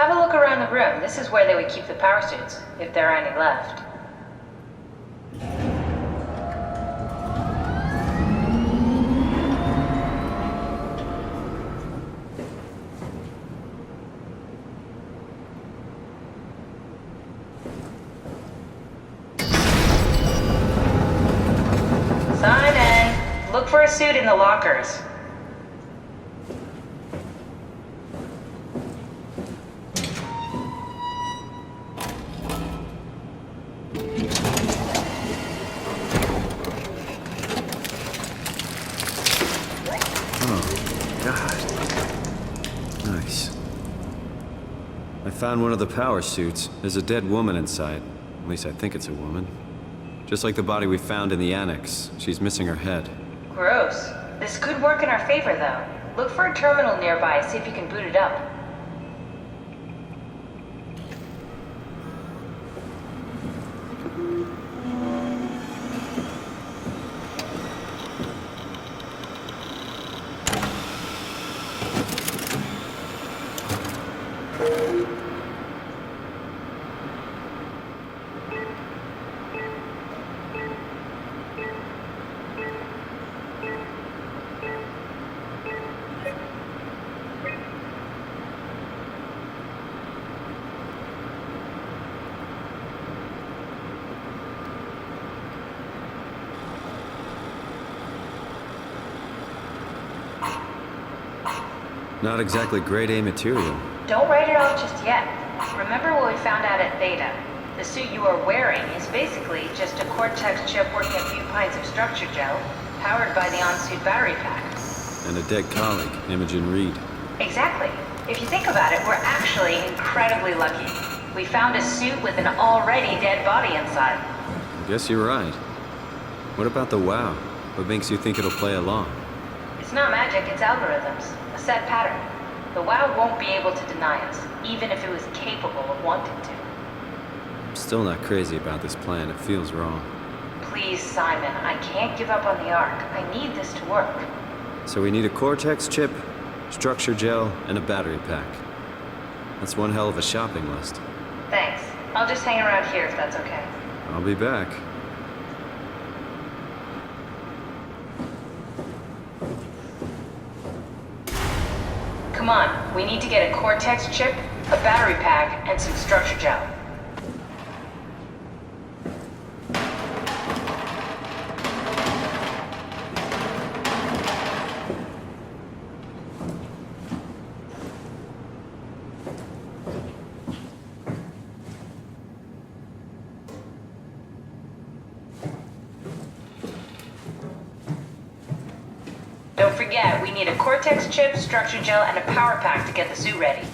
Have a look around the room. This is where they would keep the power suits, if there are any left. Simon, look for a suit in the lockers. Found one of the power suits. There's a dead woman inside. At least I think it's a woman. Just like the body we found in the annex. She's missing her head. Gross. This could work in our favor, though. Look for a terminal nearby, see if you can boot it up. Not exactly grade A material. Don't write it off just yet. Remember what we found out at Theta? The suit you are wearing is basically just a Cortex chip working a few pints of structure gel, powered by the on-suit battery pack. And a dead colleague, Imogen Reed. Exactly. If you think about it, we're actually incredibly lucky. We found a suit with an already dead body inside. I guess you're right. What about the WoW? What makes you think it'll play along? It's not magic, it's algorithms. A set pattern. The WoW won't be able to deny us, even if it was capable of wanting to. I'm still not crazy about this plan. It feels wrong. Please, Simon, I can't give up on the Ark. I need this to work. So we need a Cortex chip, structure gel, and a battery pack. That's one hell of a shopping list. Thanks. I'll just hang around here if that's okay. I'll be back. Come on, we need to get a Cortex chip, a battery pack, and some structure gel. Don't forget, we need a Cortex chip, structure gel, and a power pack to get the suit ready.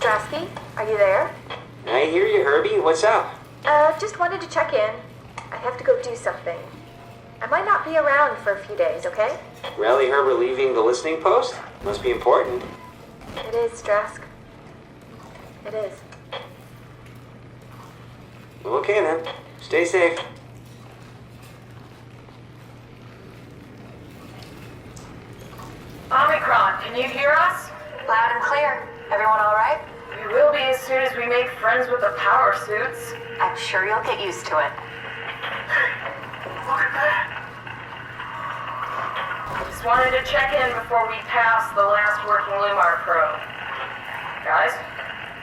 Strasky, are you there? I hear you, Herbie. What's up? Just wanted to check in. I have to go do something. I might not be around for a few days, okay? Rally Herbert leaving the listening post? Must be important. It is, Strask. It is. Okay then. Stay safe. Omicron, can you hear us? Loud and clear. Everyone all right? We will be as soon as we make friends with the power suits. I'm sure you'll get used to it. Look at that. Just wanted to check in before we pass the last working Lumar probe. Guys,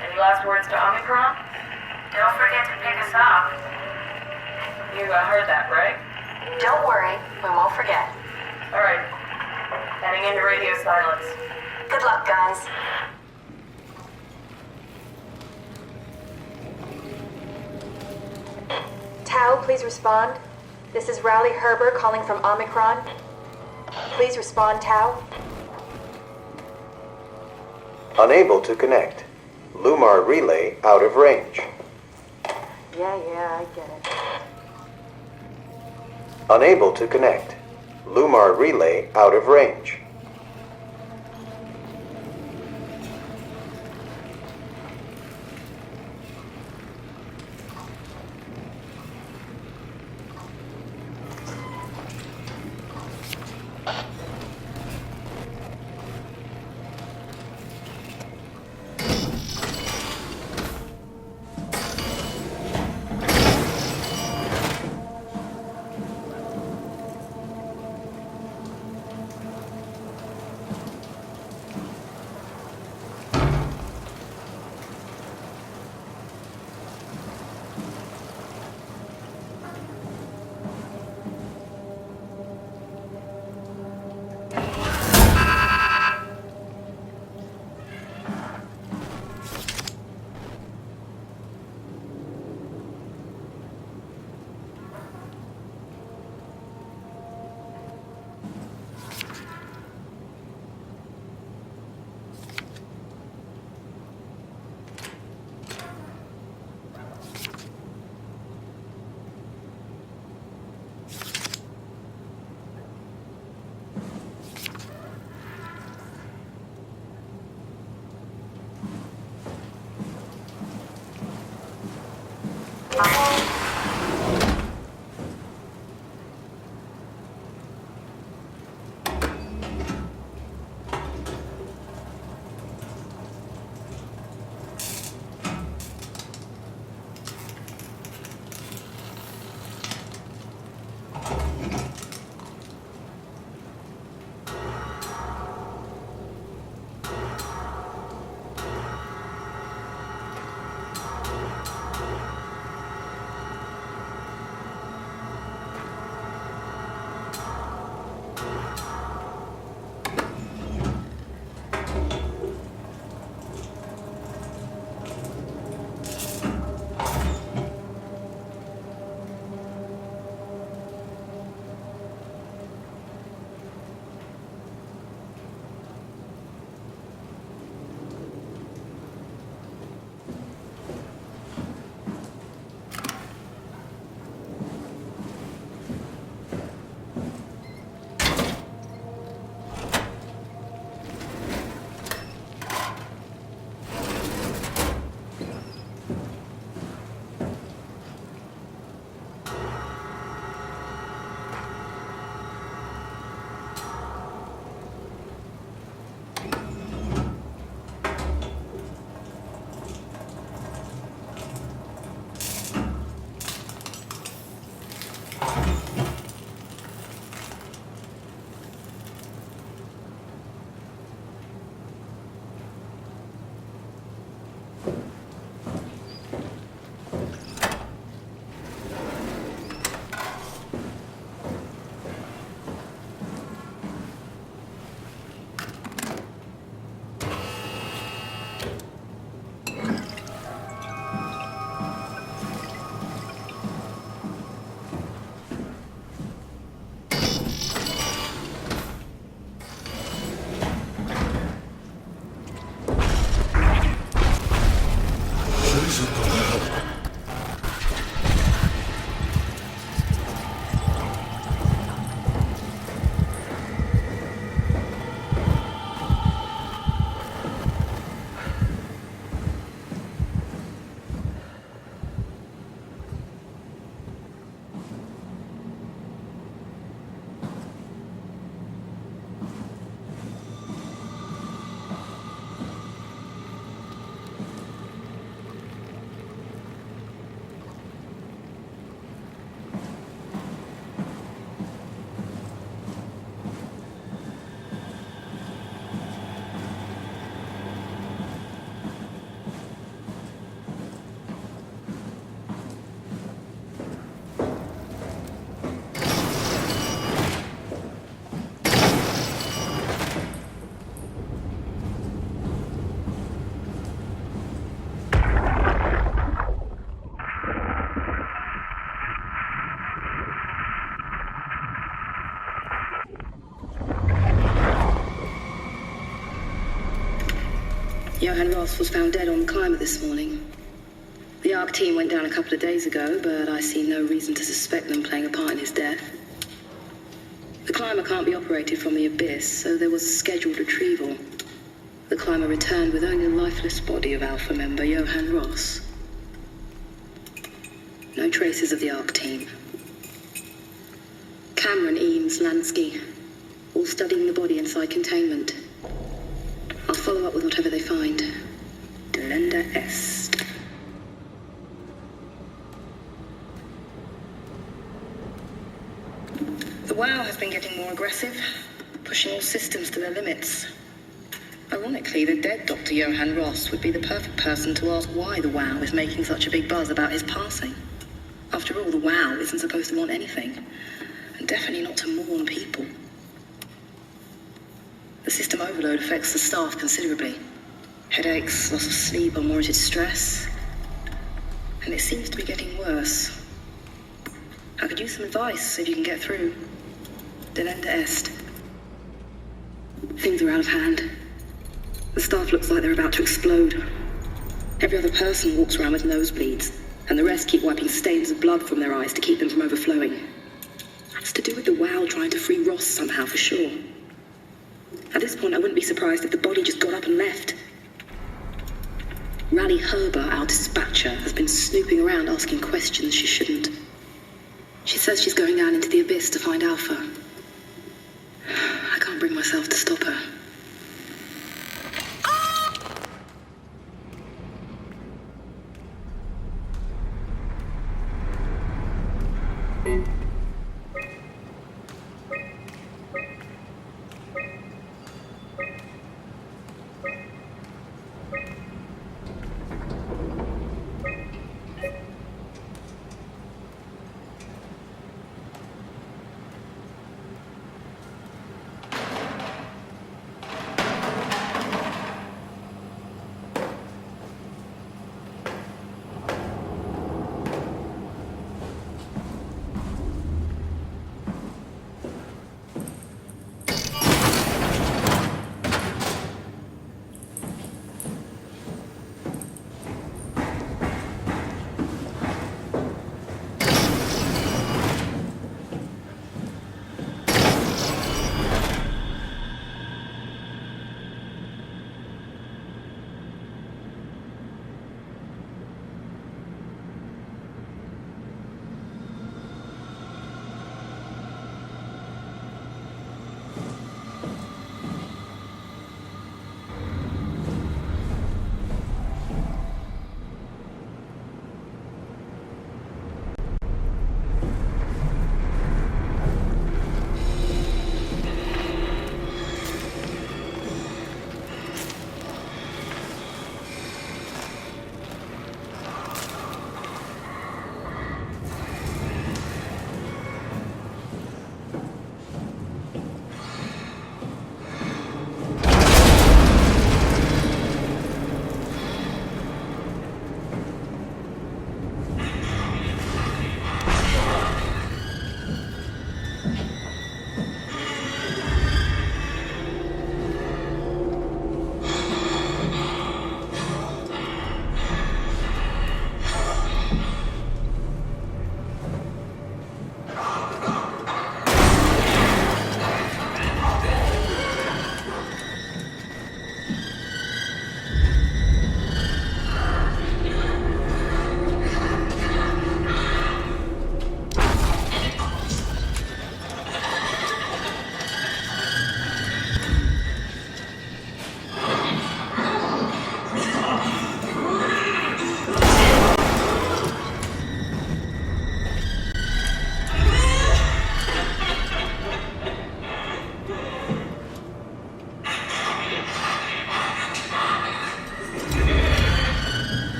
any last words to Omicron? Don't forget to pick us up. You heard that, right? Don't worry, we won't forget. All right. Heading into radio silence. Good luck, guys. Tau, please respond. This is Rally Herbert calling from Omicron. Please respond, Tau. Unable to connect. Lumar relay out of range. Yeah, I get it. Unable to connect. Lumar relay out of range. Johann Ross was found dead on the climber this morning. The ARC team went down a couple of days ago, but I see no reason to suspect them playing a part in his death. The climber can't be operated from the abyss, so there was a scheduled retrieval. The climber returned with only the lifeless body of Alpha member Johann Ross. No traces of the ARC team. Cameron, Eames, Lansky, all studying the body inside containment. I'll follow up with whatever they find. Delenda Est. The WoW has been getting more aggressive, pushing all systems to their limits. Ironically, the dead Dr. Johann Ross would be the perfect person to ask why the WoW is making such a big buzz about his passing. After all, the WoW isn't supposed to want anything, and definitely not to mourn people. The system overload affects the staff considerably. Headaches, loss of sleep, unwarranted stress. And it seems to be getting worse. I could use some advice if you can get through. Delenda Est. Things are out of hand. The staff looks like they're about to explode. Every other person walks around with nosebleeds, and the rest keep wiping stains of blood from their eyes to keep them from overflowing. That's to do with the WoW trying to free Ross somehow, for sure. At this point, I wouldn't be surprised if the body just got up and left. Rally Herber, our dispatcher, has been snooping around asking questions she shouldn't. She says she's going down into the abyss to find Alpha. I can't bring myself to stop her.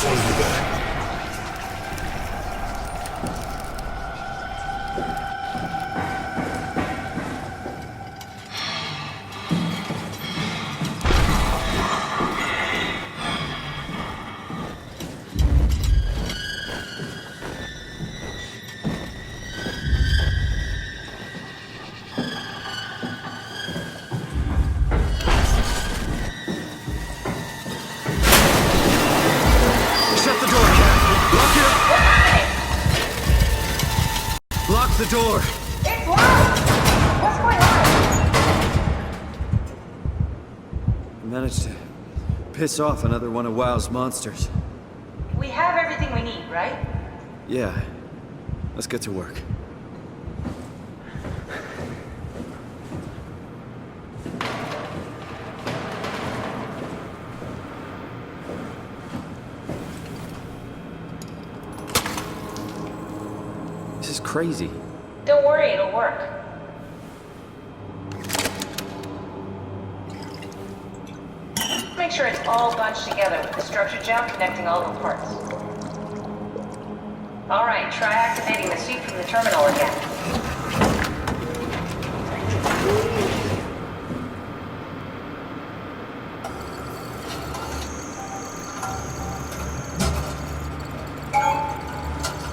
Over there. Shut the door, Cat! Lock it! Lock the door! It's locked! What's going on? I managed to piss off another one of WoW's monsters. We have everything we need, right? Yeah. Let's get to work. This is crazy. Don't worry, it'll work. Make sure it's all bunched together with the structure gel connecting all the parts. Alright, try activating the suit from the terminal again.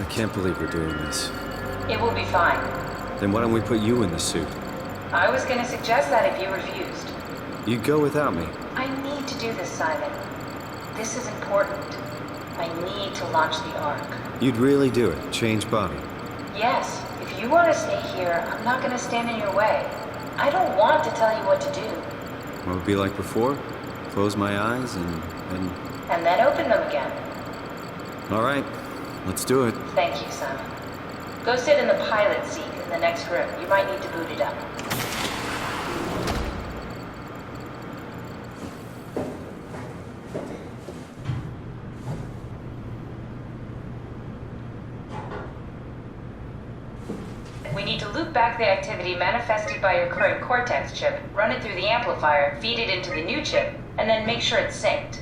I can't believe we're doing this. It will be fine. Then why don't we put you in the suit? I was gonna suggest that if you refused. You'd go without me. I need to do this, Simon. This is important. I need to launch the Ark. You'd really do it? Change body? Yes, if you want to stay here, I'm not gonna stand in your way. I don't want to tell you what to do. What would it be like before? Close my eyes and... And then open them again. All right, let's do it. Thank you, Simon. Go sit in the pilot seat in the next room. You might need to boot it up. We need to loop back the activity manifested by your current Cortex chip, run it through the amplifier, feed it into the new chip, and then make sure it's synced.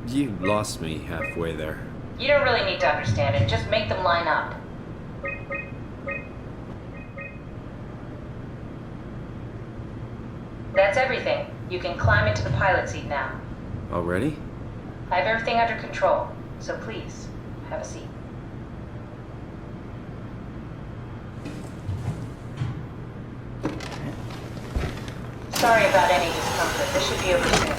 You lost me halfway there. You don't really need to understand it, just make them line up. That's everything. You can climb into the pilot seat now. Already? I have everything under control, so please, have a seat. Sorry about any discomfort. This should be over soon.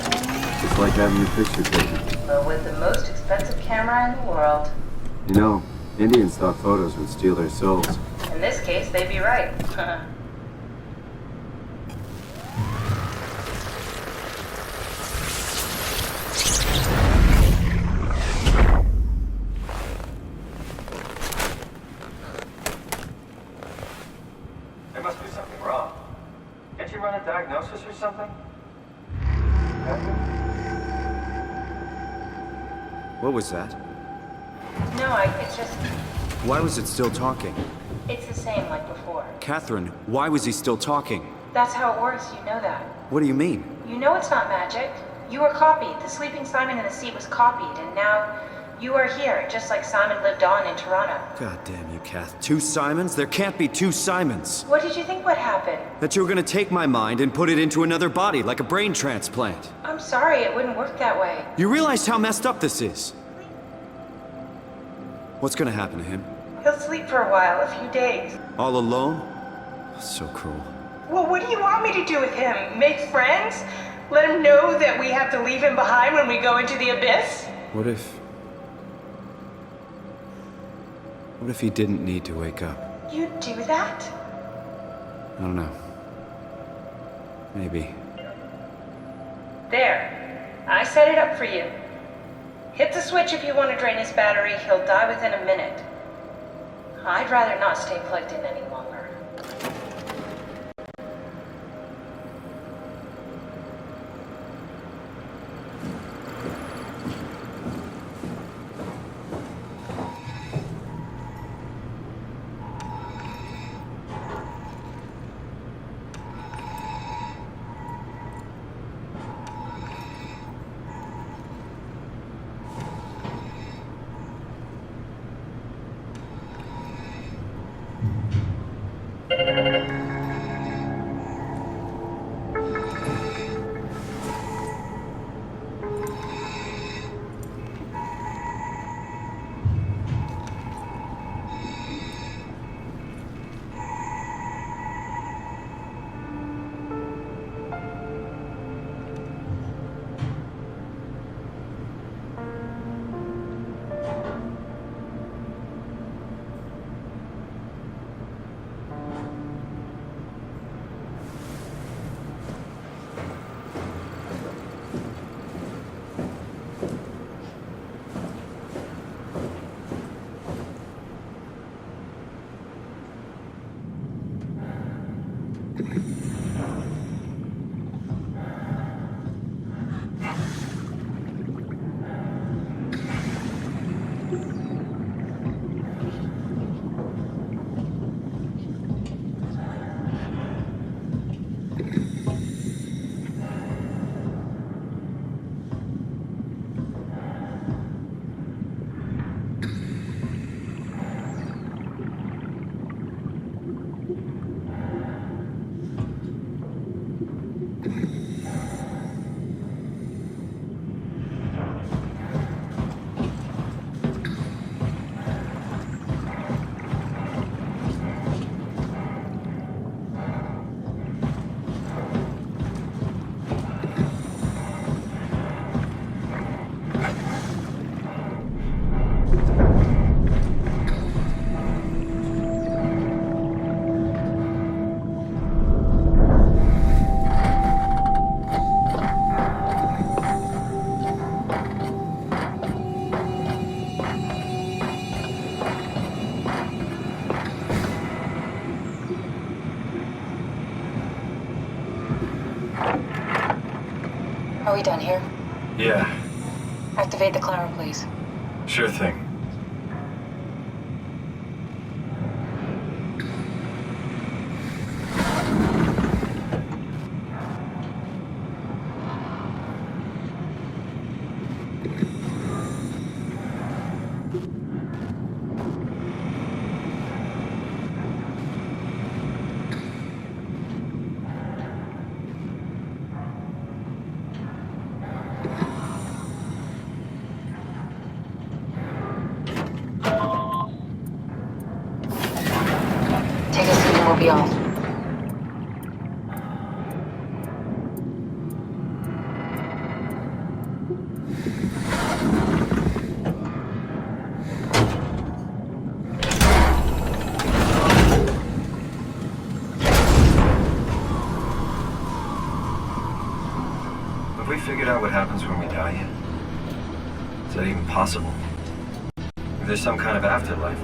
It's like having your picture taken. But with the most expensive camera in the world. You know, Indians thought photos would steal their souls. In this case, they'd be right. There must be something wrong. Can't you run a diagnosis or something? What was that? No, it's just... Why was it still talking? It's the same like before. Catherine, why was he still talking? That's how it works, you know that. What do you mean? You know it's not magic. You were copied. The sleeping Simon in the seat was copied, and now you are here, just like Simon lived on in Toronto. God damn you, Kath. 2 Simons? There can't be 2 Simons. What did you think would happen? That you were gonna take my mind and put it into another body, like a brain transplant. I'm sorry, it wouldn't work that way. You realize how messed up this is? What's gonna happen to him? He'll sleep for a while, a few days. All alone? So cruel. Well, what do you want me to do with him? Make friends? Let him know that we have to leave him behind when we go into the abyss? What if he didn't need to wake up? You'd do that? I don't know. Maybe. There. I set it up for you. Hit the switch if you want to drain his battery. He'll die within a minute. I'd rather not stay plugged in any longer. we done here? Yeah, Activate the climber, please. sure thing. Take a seat and we'll be off. Have we figured out what happens when we die yet? Is that even possible? If there's some kind of afterlife,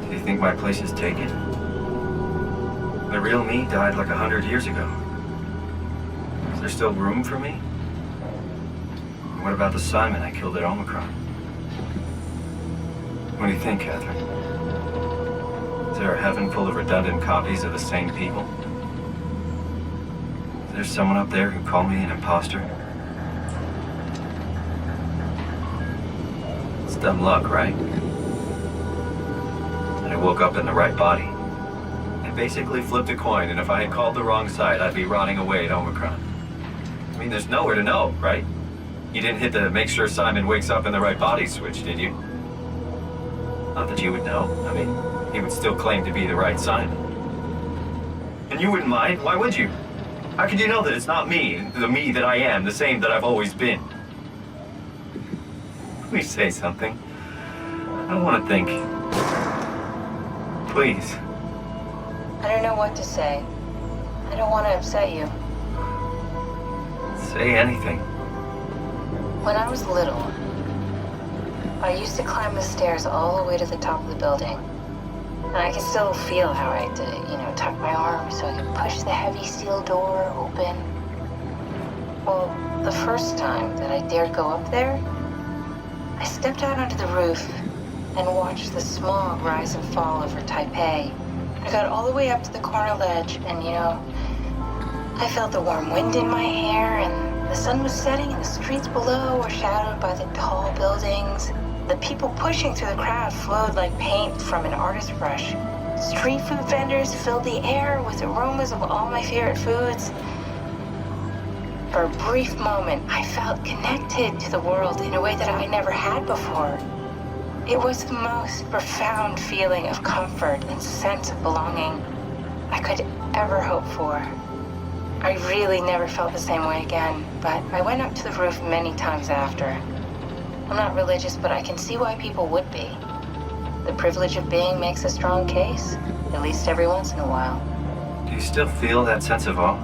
do you think my place is taken? The real me died like 100 years ago. Is there still room for me? And what about the Simon I killed at Omicron? What do you think, Catherine? Is there a heaven full of redundant copies of the same people? Is there someone up there who called me an imposter? It's dumb luck, right? And I woke up in the right body. I basically flipped a coin, and if I had called the wrong side, I'd be rotting away at Omicron. I mean, there's nowhere to know, right? You didn't hit the make sure Simon wakes up in the right body switch, did you? Not that you would know. I mean, he would still claim to be the right Simon. And you wouldn't mind? Why would you? How could you know that it's not me, the me that I am, the same that I've always been? Please say something. I don't want to think. Please. I don't know what to say. I don't want to upset you. Say anything. When I was little, I used to climb the stairs all the way to the top of the building. And I can still feel how I had to, tuck my arm so I could push the heavy steel door open. Well, the first time that I dared go up there, I stepped out onto the roof and watched the smog rise and fall over Taipei. I got all the way up to the corner ledge and, I felt the warm wind in my hair and the sun was setting and the streets below were shadowed by the tall buildings. The people pushing through the crowd flowed like paint from an artist's brush. Street food vendors filled the air with aromas of all my favorite foods. For a brief moment, I felt connected to the world in a way that I never had before. It was the most profound feeling of comfort and sense of belonging I could ever hope for. I really never felt the same way again, but I went up to the roof many times after. I'm not religious, but I can see why people would be. The privilege of being makes a strong case, at least every once in a while. Do you still feel that sense of awe?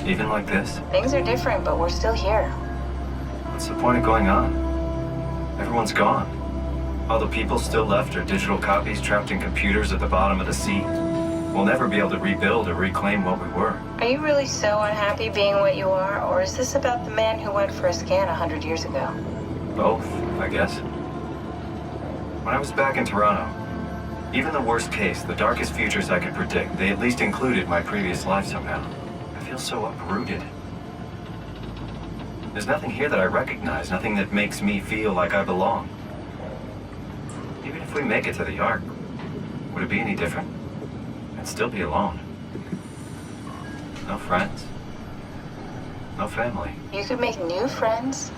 Even like this? Things are different, but we're still here. What's the point of going on? Everyone's gone. All the people still left are digital copies trapped in computers at the bottom of the sea. We'll never be able to rebuild or reclaim what we were. Are you really so unhappy being what you are, or is this about the man who went for a scan 100 years ago? Both, I guess. When I was back in Toronto, even the worst case, the darkest futures I could predict, they at least included my previous life somehow. I feel so uprooted. There's nothing here that I recognize, nothing that makes me feel like I belong. Even if we make it to the Ark, would it be any different? I'd still be alone. No friends. No family. You could make new friends.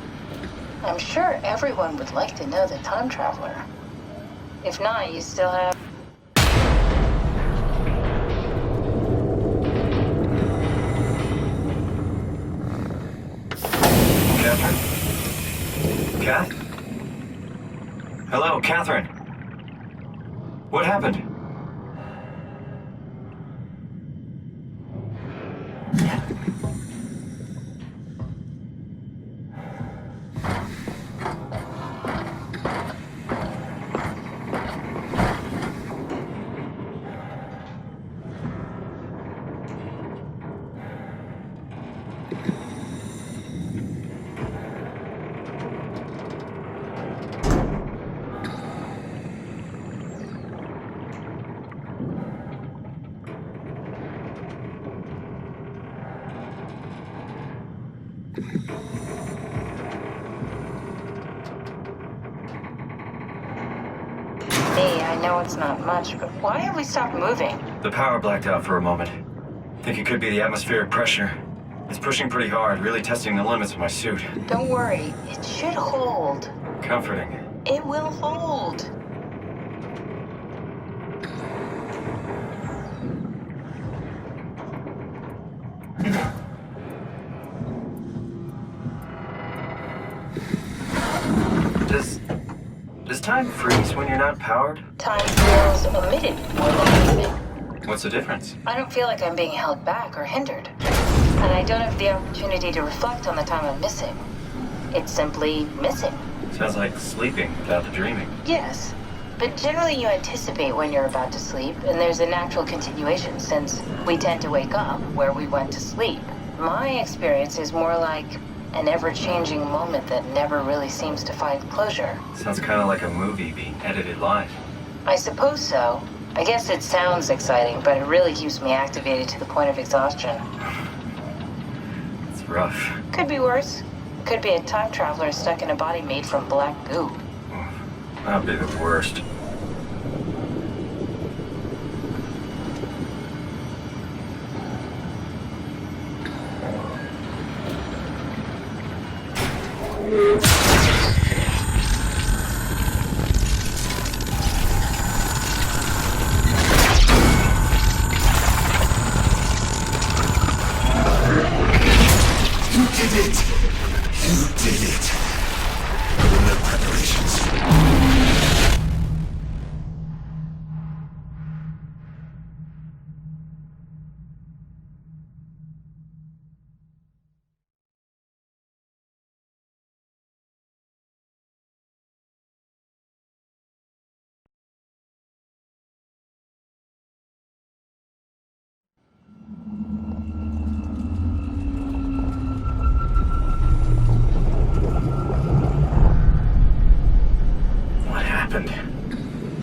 I'm sure everyone would like to know the time traveler. If not, you still have... Catherine? Kath? Hello, Catherine. What happened? know it's not much, but why have we stopped moving? The power blacked out for a moment. Think it could be the atmospheric pressure. It's pushing pretty hard, really testing the limits of my suit. Don't worry, it should hold. Comforting. It will hold. Does time freeze when you're not powered? Time feels omitted more than moving. What's the difference? I don't feel like I'm being held back or hindered. And I don't have the opportunity to reflect on the time I'm missing. It's simply missing. Sounds like sleeping without the dreaming. Yes. But generally you anticipate when you're about to sleep, and there's a natural continuation since we tend to wake up where we went to sleep. My experience is more like an ever-changing moment that never really seems to find closure. Sounds kind of like a movie being edited live. I suppose so. I guess it sounds exciting, but it really keeps me activated to the point of exhaustion. It's rough. Could be worse. Could be a time traveler stuck in a body made from black goo. That'd be the worst.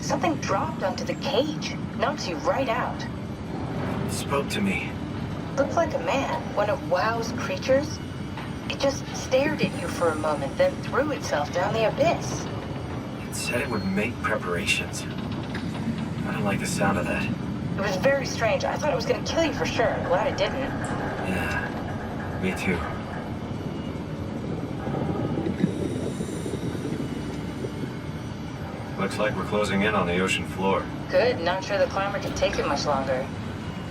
Something dropped onto the cage. Knocks you right out. It spoke to me. Looked like a man, one of WoW's creatures. It just stared at you for a moment, then threw itself down the abyss. It said it would make preparations. I don't like the sound of that. It was very strange. I thought it was going to kill you for sure. Glad it didn't. Yeah, me too. Looks like we're closing in on the ocean floor. Good. Not sure the climber can take it much longer.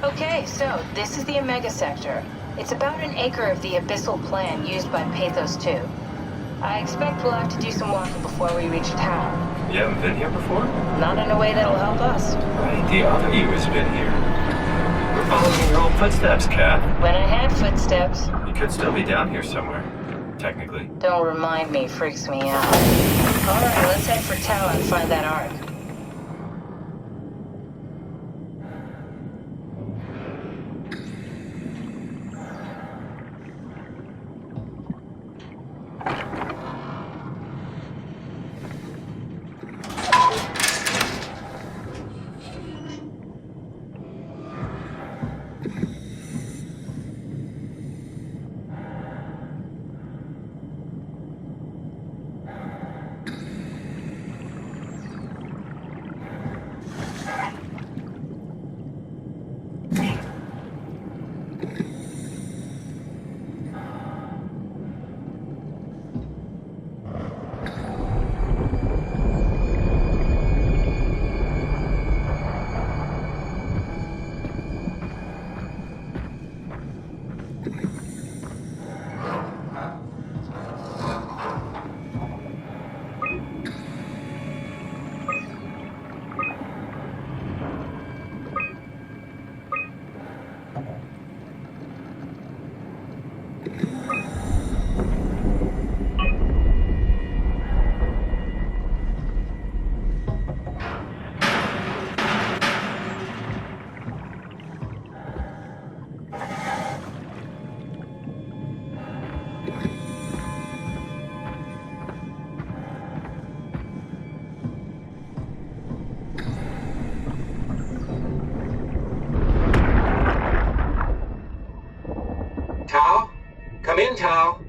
Okay, so this is the Omega Sector. It's about an acre of the abyssal plan used by Pathos 2. I expect we'll have to do some walking before we reach town. You haven't been here before? Not in a way that'll help us. Right, the other you has been here. We're following your old footsteps, Kat. When I had footsteps. You could still be down here somewhere, technically. Don't remind me, freaks me out. Alright, let's head for town and find that ark. Tao? Come in, Tao.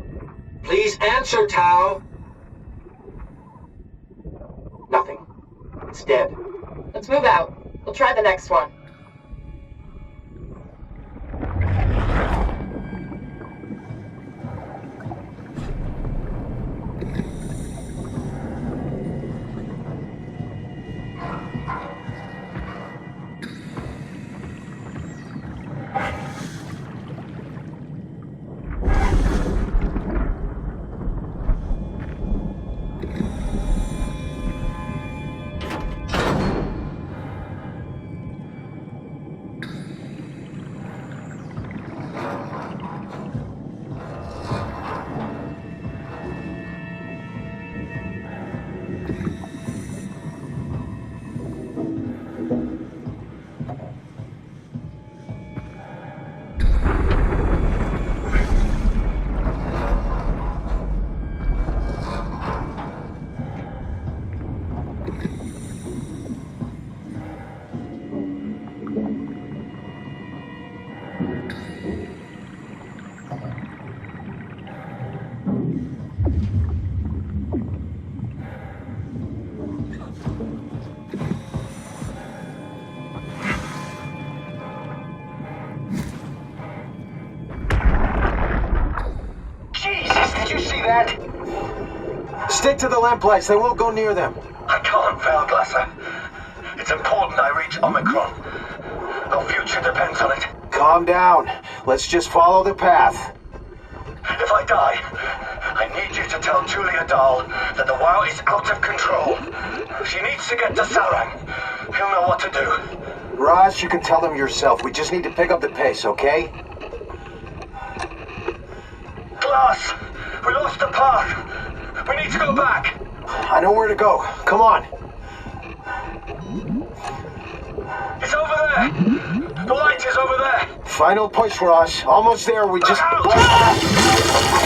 Please answer, Tao. Nothing. It's dead. Let's move out. We'll try the next one. Jesus, did you see that? Stick to the lamplights, they won't go near them. I can't, Veilglasser. It's important I reach Omicron. Our future depends on it. Calm down. Let's just follow the path. If I die, I need you to tell Julia Dahl that the WoW is out of control. She needs to get to Sarang. He'll know what to do. Raj, you can tell them yourself. We just need to pick up the pace, okay? Glass! We lost the path! We need to go back! I know where to go. Come on. It's over there! The light is over there! Final push, Raj. Almost there. We just... Look out!